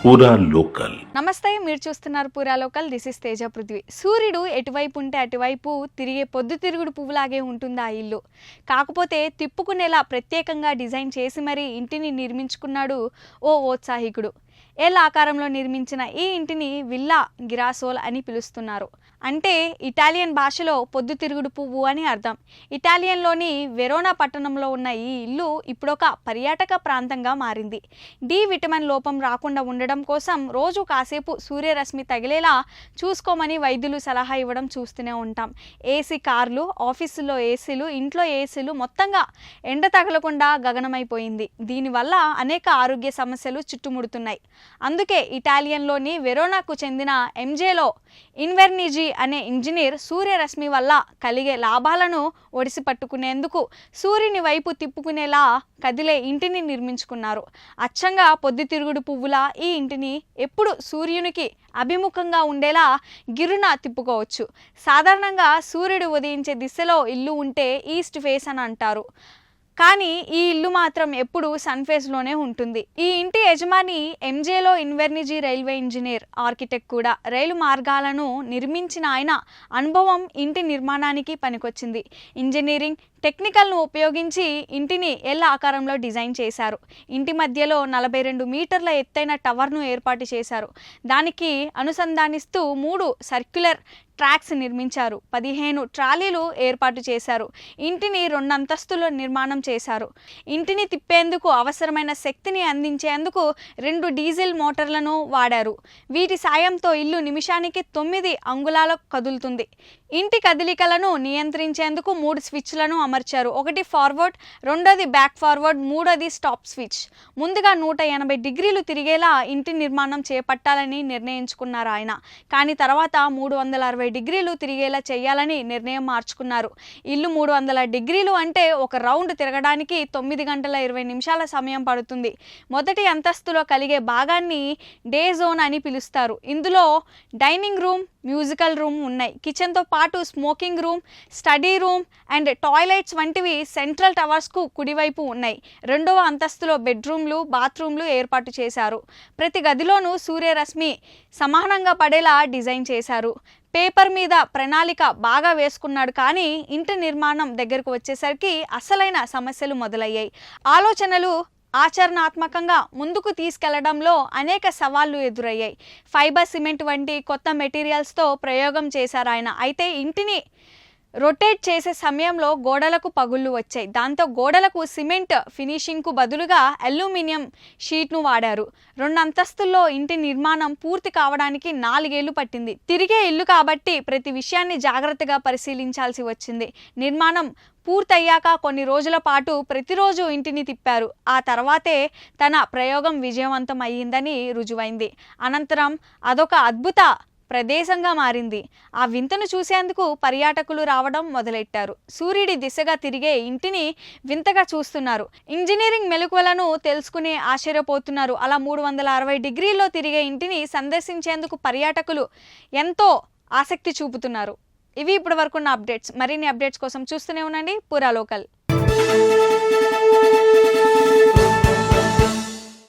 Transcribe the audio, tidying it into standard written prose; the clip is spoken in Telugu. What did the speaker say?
పూరా లోకల్. నమస్తే, మీరు చూస్తున్నారు పూరా local. This is Teja Prithvi. సూర్యుడు ఎటువైపు ఉంటే అటువైపు తిరిగే పొద్దుతిరుగుడు పువ్వులాగే ఉంటుంది ఆ ఇల్లు. కాకపోతే తిప్పుకునేలా ప్రత్యేకంగా డిజైన్ చేసి మరీ ఇంటిని నిర్మించుకున్నాడు ఓ ఔత్సాహికుడు. ఎల్ ఆకారంలో నిర్మించిన ఈ ఇంటిని విల్లా గిరాసోల్ అని పిలుస్తున్నారు. అంటే ఇటాలియన్ భాషలో పొద్దుతిరుగుడు పువ్వు అని అర్థం. ఇటాలియన్లోని వెరోనా పట్టణంలో ఉన్న ఈ ఇల్లు ఇప్పుడొక పర్యాటక ప్రాంతంగా మారింది. డి విటమిన్ లోపం రాకుండా ఉండడం కోసం రోజు కాసేపు సూర్యరశ్మి తగిలేలా చూసుకోమని వైద్యులు సలహా ఇవ్వడం చూస్తూనే ఉంటాం. ఏసీ కార్లు, ఆఫీసుల్లో ఏసీలు, ఇంట్లో ఏసీలు, మొత్తంగా ఎండ తగలకుండా గగనమైపోయింది. దీనివల్ల అనేక ఆరోగ్య సమస్యలు చుట్టుముడుతున్నాయి. అందుకే ఇటాలియన్లోని వెరోనాకు చెందిన ఎంజేలో ఇన్వెర్నిజీ అనే ఇంజనీర్ సూర్యరశ్మి వల్ల కలిగే లాభాలను ఒడిసి పట్టుకునేందుకు సూర్యుని వైపు తిప్పుకునేలా కదిలే ఇంటిని నిర్మించుకున్నారు. అచ్చంగా పొద్దుతిరుగుడు పువ్వులా ఈ ఇంటిని ఎప్పుడు సూర్యునికి అభిముఖంగా ఉండేలా గిరున తిప్పుకోవచ్చు. సాధారణంగా సూర్యుడు ఉదయించే దిశలో ఇల్లు ఉంటే ఈస్ట్ ఫేస్ అని అంటారు. కానీ ఈ ఇల్లు మాత్రం ఎప్పుడు సన్ఫేస్లోనే ఉంటుంది. ఈ ఇంటి యజమాని ఎంజేలో ఇన్వెర్నిజీ రైల్వే ఇంజనీర్, ఆర్కిటెక్ట్ కూడా. రైలు మార్గాలను నిర్మించిన ఆయన అనుభవం ఇంటి నిర్మాణానికి పనికొచ్చింది. ఇంజనీరింగ్ టెక్నికల్ను ఉపయోగించి ఇంటిని ఎల్ ఆకారంలో డిజైన్ చేశారు. ఇంటి మధ్యలో 42 మీటర్ల ఎత్తైన టవర్ను ఏర్పాటు చేశారు. దానికి అనుసంధానిస్తూ 3 సర్క్యులర్ ట్రాక్స్ నిర్మించారు. 15 ట్రాలీలు ఏర్పాటు చేశారు. ఇంటిని 2 అంతస్తుల నిర్మాణం చేశారు. ఇంటిని తిప్పేందుకు అవసరమైన శక్తిని అందించేందుకు 2 డీజిల్ మోటార్లను వాడారు. వీటి సాయంతో ఇల్లు నిమిషానికి 9 అంగుళాలకు కదులుతుంది. ఇంటి కదలికలను నియంత్రించేందుకు 3 స్విచ్లను అమర్చారు. ఒకటి ఫార్వర్డ్, రెండోది బ్యాక్ ఫార్వర్డ్, మూడోది స్టాప్ స్విచ్. ముందుగా 180 డిగ్రీలు తిరిగేలా ఇంటి నిర్మాణం చేపట్టాలని నిర్ణయించుకున్నారు ఆయన. కానీ తర్వాత 360 డిగ్రీలు తిరిగేలా చేయాలని నిర్ణయం మార్చుకున్నారు. ఇల్లు 300 డిగ్రీలు అంటే ఒక రౌండ్ తిరగడానికి 9 గంటల 20 నిమిషాల సమయం పడుతుంది. మొదటి అంతస్తులో కలిగే భాగాన్ని డే జోన్ అని పిలుస్తారు. ఇందులో డైనింగ్ రూమ్, మ్యూజికల్ రూమ్ ఉన్నాయి. కిచెన్తో పాటు smoking room, study room and toilets వంటివి సెంట్రల్ టవర్స్కు కుడివైపు ఉన్నాయి. 2వ అంతస్తులో బెడ్రూమ్లు, బాత్రూమ్లు ఏర్పాటు చేశారు. ప్రతి గదిలోనూ సూర్యరశ్మి సమానంగా పడేలా డిజైన్ చేశారు. పేపర్ మీద ప్రణాళిక బాగా వేసుకున్నాడు. కానీ ఇంటి నిర్మాణం దగ్గరకు వచ్చేసరికి అసలైన సమస్యలు మొదలయ్యాయి. ఆలోచనలు ఆచరణాత్మకంగా ముందుకు తీసుకెళ్లడంలో అనేక సవాళ్లు ఎదురయ్యాయి. ఫైబర్ సిమెంట్ వంటి కొత్త మెటీరియల్స్తో ప్రయోగం చేశారు ఆయన. అయితే ఇంటిని రొటేట్ చేసే సమయంలో గోడలకు పగుళ్ళు వచ్చాయి. దాంతో గోడలకు సిమెంట్ ఫినిషింగ్కు బదులుగా అల్యూమినియం షీట్ను వాడారు. 2 అంతస్తుల్లో ఇంటి నిర్మాణం పూర్తి కావడానికి 4 ఏళ్లు పట్టింది. తిరిగే ఇల్లు కాబట్టి ప్రతి విషయాన్ని జాగ్రత్తగా పరిశీలించాల్సి వచ్చింది. నిర్మాణం పూర్తయ్యాక కొన్ని రోజుల పాటు ప్రతిరోజు ఇంటిని తిప్పారు. ఆ తర్వాతే తన ప్రయోగం విజయవంతం అయ్యిందని రుజువైంది. అనంతరం అదొక అద్భుత ప్రదేశంగా మారింది. ఆ వింతను చూసేందుకు పర్యాటకులు రావడం మొదలెట్టారు. సూర్యుడి దిశగా తిరిగే ఇంటిని వింతగా చూస్తున్నారు. ఇంజనీరింగ్ మెలకువలను తెలుసుకుని ఆశ్చర్యపోతున్నారు. అలా 360 డిగ్రీల్లో తిరిగే ఇంటిని సందర్శించేందుకు పర్యాటకులు ఎంతో ఆసక్తి చూపుతున్నారు. ఇవి ఇప్పటి వరకున్న అప్డేట్స్. మరిన్ని అప్డేట్స్ కోసం చూస్తూనే ఉండండి పూరా లోకల్.